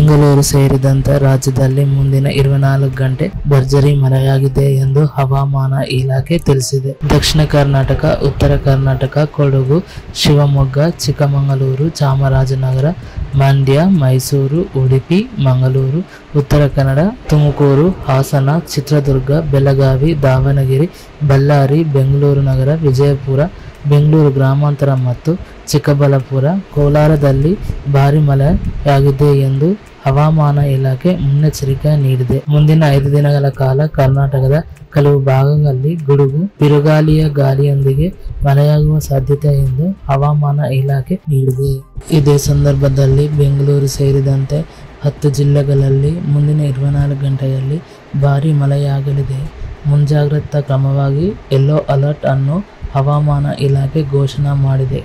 ಬೆಂಗಳೂರು ಸೇರಿದಂತೆ ರಾಜ್ಯದಲ್ಲಿ ಮುಂದಿನ 24 ಗಂಟೆ ಭರ್ಜರಿ ಮಳೆಯಾಗಿದೆ ಎಂದು ಹವಾಮಾನ ಇಲಾಖೆ ತಿಳಿಸಿದೆ. ದಕ್ಷಿಣ ಕರ್ನಾಟಕ, ಉತ್ತರ ಕರ್ನಾಟಕ, ಕೊಡಗು, ಶಿವಮೊಗ್ಗ, ಚಿಕ್ಕಮಗಳೂರು, ಚಾಮರಾಜನಗರ, ಮಂಡ್ಯ, ಮೈಸೂರು, ಉಡುಪಿ, ಮಂಗಳೂರು, ಉತ್ತರ ಕನ್ನಡ, ತುಮಕೂರು, ಹಾಸನ, ಚಿತ್ರದುರ್ಗ, ಬೆಳಗಾವಿ, ದಾವಣಗೆರೆ, ಬಳ್ಳಾರಿ, ಬೆಂಗಳೂರು ನಗರ, ವಿಜಯಪುರ, ಬೆಂಗಳೂರು ಗ್ರಾಮಾಂತರ ಮತ್ತು ಚಿಕ್ಕಬಳ್ಳಾಪುರ, ಕೋಲಾರದಲ್ಲಿ ಭಾರಿ ಮಳೆಯಾಗಿದೆ ಎಂದು ಹವಾಮಾನ ಇಲಾಖೆ ಮುನ್ನೆಚ್ಚರಿಕೆ ನೀಡಿದೆ. ಮುಂದಿನ 5 ದಿನಗಳ ಕಾಲ ಕರ್ನಾಟಕದ ಕೆಲವು ಭಾಗಗಳಲ್ಲಿ ಗುಡುಗು, ಬಿರುಗಾಳಿಯ ಗಾಳಿಯೊಂದಿಗೆ ಮಳೆಯಾಗುವ ಸಾಧ್ಯತೆ ಎಂದು ಹವಾಮಾನ ಇಲಾಖೆ ನೀಡಿದೆ. ಇದೇ ಸಂದರ್ಭದಲ್ಲಿ ಬೆಂಗಳೂರು ಸೇರಿದಂತೆ 10 ಜಿಲ್ಲೆಗಳಲ್ಲಿ ಮುಂದಿನ 24 ಗಂಟೆಯಲ್ಲಿ ಭಾರಿ ಮಳೆಯಾಗಲಿದೆ. ಮುಂಜಾಗ್ರತಾ ಕ್ರಮವಾಗಿ ಯೆಲ್ಲೋ ಅಲರ್ಟ್ ಅನ್ನು ಹವಾಮಾನ ಇಲಾಖೆ ಘೋಷಣೆ ಮಾಡಿದೆ.